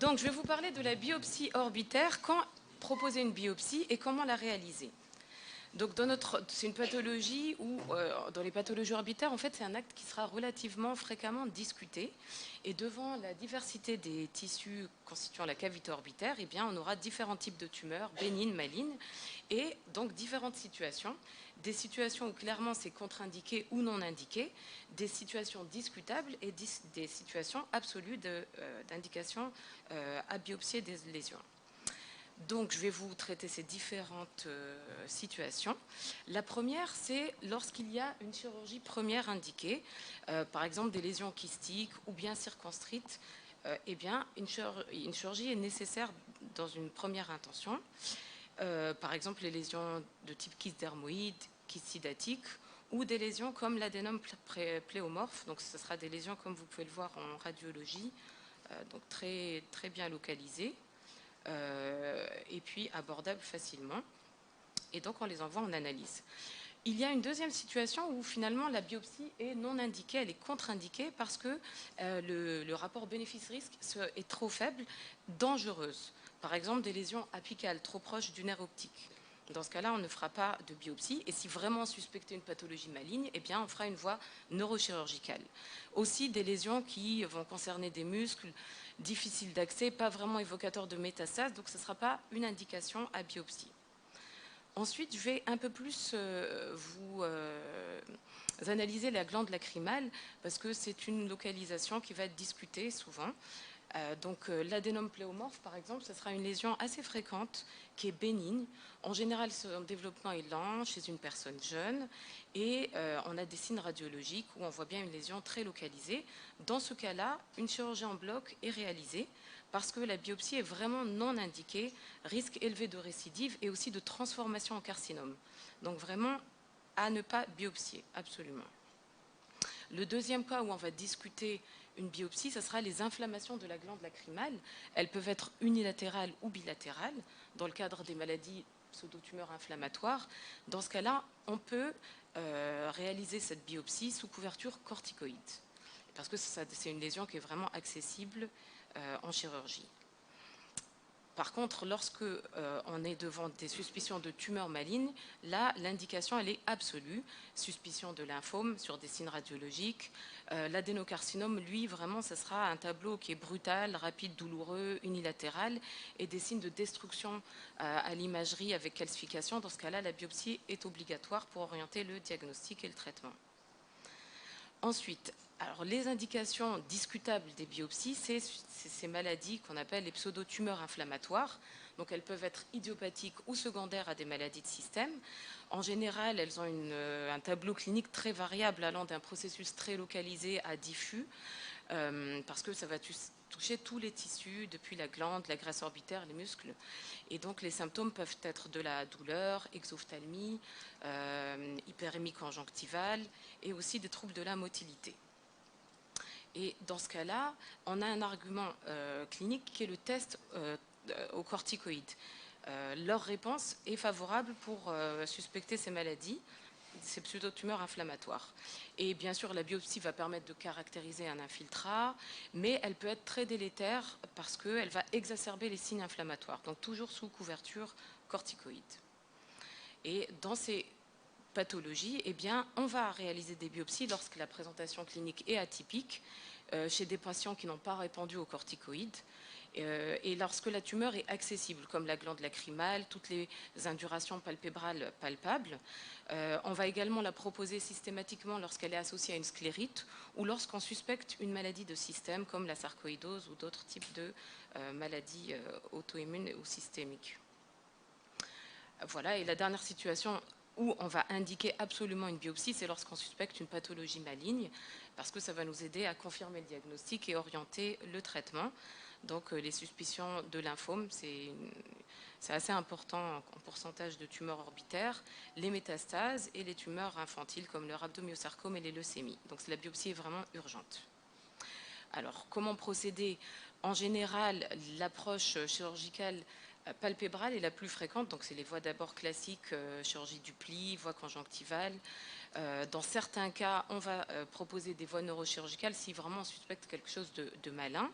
Donc, je vais vous parler de la biopsie orbitaire, quand proposer une biopsie et comment la réaliser. Donc, c'est une pathologie où, dans les pathologies orbitaires, en fait, c'est un acte qui sera relativement fréquemment discuté. Et devant la diversité des tissus constituant la cavité orbitaire, eh bien, on aura différents types de tumeurs, bénignes, malignes, et donc différentes situations. Des situations où clairement c'est contre-indiqué ou non indiqué, des situations discutables et des situations absolues d'indication à biopsier des lésions. Donc, je vais vous traiter ces différentes situations. La première, c'est lorsqu'il y a une chirurgie première indiquée, par exemple des lésions kystiques ou bien circonscrites, eh bien, une chirurgie est nécessaire dans une première intention. Par exemple, les lésions de type kyste dermoïde, kyste sidatique, ou des lésions comme l'adénome pléomorphe. Donc, ce sera des lésions, comme vous pouvez le voir en radiologie, donc très, très bien localisées. Et puis abordables facilement. Et donc, on les envoie en analyse. Il y a une deuxième situation où finalement la biopsie est non indiquée, elle est contre-indiquée parce que le rapport bénéfice-risque est trop faible, dangereuse. Par exemple, des lésions apicales trop proches du nerf optique. Dans ce cas-là, on ne fera pas de biopsie. Et si vraiment on suspectait une pathologie maligne, eh bien, on fera une voie neurochirurgicale. Aussi, des lésions qui vont concerner des muscles difficiles d'accès, pas vraiment évocateurs de métastases, donc ce ne sera pas une indication à biopsie. Ensuite, je vais un peu plus vous analyser la glande lacrymale parce que c'est une localisation qui va être discutée souvent. Donc l'adénome pléomorphe, par exemple, ce sera une lésion assez fréquente qui est bénigne. En général, son développement est lent chez une personne jeune et on a des signes radiologiques où on voit bien une lésion très localisée. Dans ce cas-là, une chirurgie en bloc est réalisée parce que la biopsie est vraiment non indiquée, risque élevé de récidive et aussi de transformation en carcinome. Donc vraiment, à ne pas biopsier, absolument. Le deuxième cas où on va discuter une biopsie, ce sera les inflammations de la glande lacrymale. Elles peuvent être unilatérales ou bilatérales dans le cadre des maladies pseudotumeurs inflammatoires. Dans ce cas-là, on peut réaliser cette biopsie sous couverture corticoïde parce que c'est une lésion qui est vraiment accessible en chirurgie. Par contre, lorsque on est devant des suspicions de tumeurs malignes, là, l'indication, elle est absolue. Suspicion de lymphome sur des signes radiologiques. L'adénocarcinome, lui, vraiment, ce sera un tableau qui est brutal, rapide, douloureux, unilatéral, et des signes de destruction à l'imagerie avec calcification. Dans ce cas-là, la biopsie est obligatoire pour orienter le diagnostic et le traitement. Ensuite, alors les indications discutables des biopsies, c'est ces maladies qu'on appelle les pseudotumeurs inflammatoires. Donc elles peuvent être idiopathiques ou secondaires à des maladies de système. En général, elles ont un tableau clinique très variable allant d'un processus très localisé à diffus, parce que ça va toucher tous les tissus, depuis la glande, la graisse orbitaire, les muscles. Et donc les symptômes peuvent être de la douleur, exophthalmie, hyperémie conjonctivale et aussi des troubles de la motilité. Et dans ce cas-là, on a un argument clinique qui est le test aux corticoïdes. Leur réponse est favorable pour suspecter ces maladies, ces pseudotumeurs inflammatoires. Et bien sûr, la biopsie va permettre de caractériser un infiltrat, mais elle peut être très délétère parce qu'elle va exacerber les signes inflammatoires, donc toujours sous couverture corticoïde. Et dans ces pathologies, eh bien, on va réaliser des biopsies lorsque la présentation clinique est atypique, chez des patients qui n'ont pas répondu aux corticoïdes, et lorsque la tumeur est accessible, comme la glande lacrymale, toutes les indurations palpébrales palpables. On va également la proposer systématiquement lorsqu'elle est associée à une sclérite ou lorsqu'on suspecte une maladie de système, comme la sarcoïdose ou d'autres types de maladies auto-immunes ou systémiques. Voilà, et la dernière situation où on va indiquer absolument une biopsie, c'est lorsqu'on suspecte une pathologie maligne, parce que ça va nous aider à confirmer le diagnostic et orienter le traitement. Donc les suspicions de lymphome, c'est assez important en pourcentage de tumeurs orbitaires, les métastases et les tumeurs infantiles comme le rhabdomyosarcome et les leucémies. Donc la biopsie est vraiment urgente. Alors, comment procéder? En général, l'approche chirurgicale palpébrale est la plus fréquente, donc c'est les voies d'abord classiques, chirurgie du pli, voie conjonctivale. Dans certains cas, on va proposer des voies neurochirurgicales si vraiment on suspecte quelque chose de malin.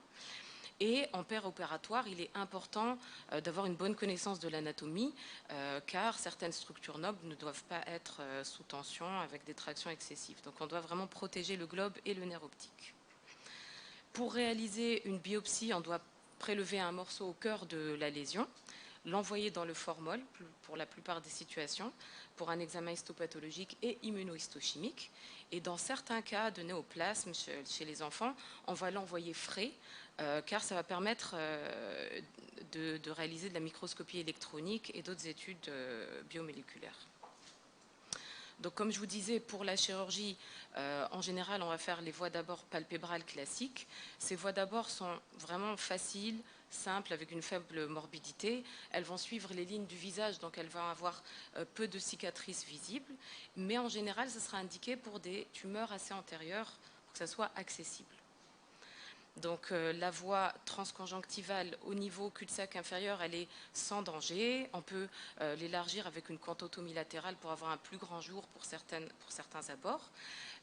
Et en opératoire, il est important d'avoir une bonne connaissance de l'anatomie, car certaines structures nobles ne doivent pas être sous tension avec des tractions excessives. Donc on doit vraiment protéger le globe et le nerf optique. Pour réaliser une biopsie, on doit prélever un morceau au cœur de la lésion, l'envoyer dans le formol pour la plupart des situations, pour un examen histopathologique et immunohistochimique. Et dans certains cas de néoplasme chez les enfants, on va l'envoyer frais, car ça va permettre de réaliser de la microscopie électronique et d'autres études biomoléculaires. Donc, comme je vous disais, pour la chirurgie, en général, on va faire les voies d'abord palpébrales classiques. Ces voies d'abord sont vraiment faciles, simples, avec une faible morbidité. Elles vont suivre les lignes du visage, donc elles vont avoir peu de cicatrices visibles. Mais en général, ça sera indiqué pour des tumeurs assez antérieures, pour que ça soit accessible. Donc la voie transconjonctivale au niveau cul-de-sac inférieur, elle est sans danger. On peut l'élargir avec une contotomie latérale pour avoir un plus grand jour pour certains abords.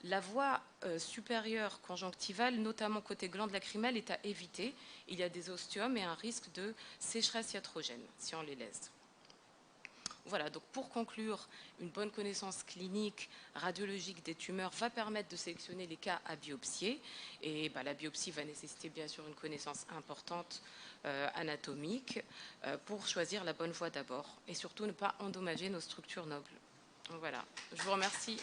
La voie supérieure conjonctivale, notamment côté glande lacrymale, est à éviter. Il y a des ostiomes et un risque de sécheresse iatrogène si on les laisse. Voilà, donc pour conclure, une bonne connaissance clinique, radiologique des tumeurs va permettre de sélectionner les cas à biopsier. Et la biopsie va nécessiter bien sûr une connaissance importante anatomique pour choisir la bonne voie d'abord. Et surtout ne pas endommager nos structures nobles. Donc voilà, je vous remercie.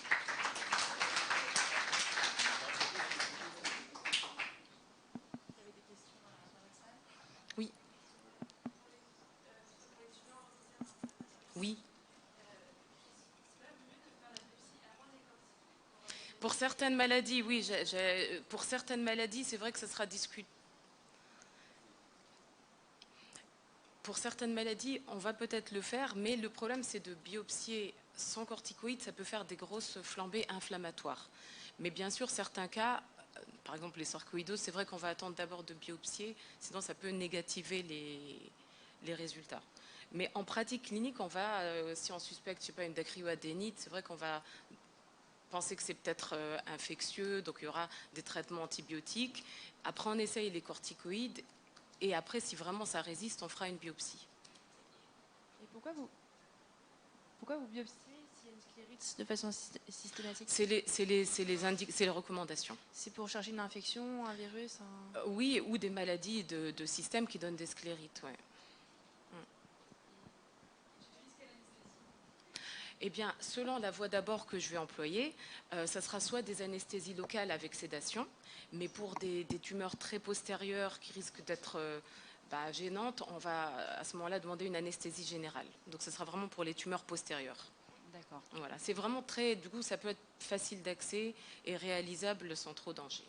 Oui. Oui. Pour certaines maladies, oui. Pour certaines maladies, c'est vrai que ça sera discuté. Pour certaines maladies, on va peut-être le faire, mais le problème, c'est de biopsier sans corticoïdes, ça peut faire des grosses flambées inflammatoires. Mais bien sûr, certains cas, par exemple les sarcoïdoses, c'est vrai qu'on va attendre d'abord de biopsier, sinon ça peut négativer les résultats. Mais en pratique clinique, on va, si on suspecte, je sais pas, une dacryoadénite, c'est vrai qu'on va penser que c'est peut-être infectieux, donc il y aura des traitements antibiotiques. Après, on essaye les corticoïdes, et après, si vraiment ça résiste, on fera une biopsie. Et pourquoi vous biopsiez s'il y a une sclérite de façon systématique? C'est les recommandations. C'est pour chercher une infection, un virus Oui, ou des maladies de système qui donnent des sclérites, ouais. Eh bien, selon la voie d'abord que je vais employer, ça sera soit des anesthésies locales avec sédation, mais pour des tumeurs très postérieures qui risquent d'être gênantes, on va à ce moment-là demander une anesthésie générale. Donc, ce sera vraiment pour les tumeurs postérieures. D'accord. Voilà, c'est vraiment très, du coup, ça peut être facile d'accès et réalisable sans trop danger.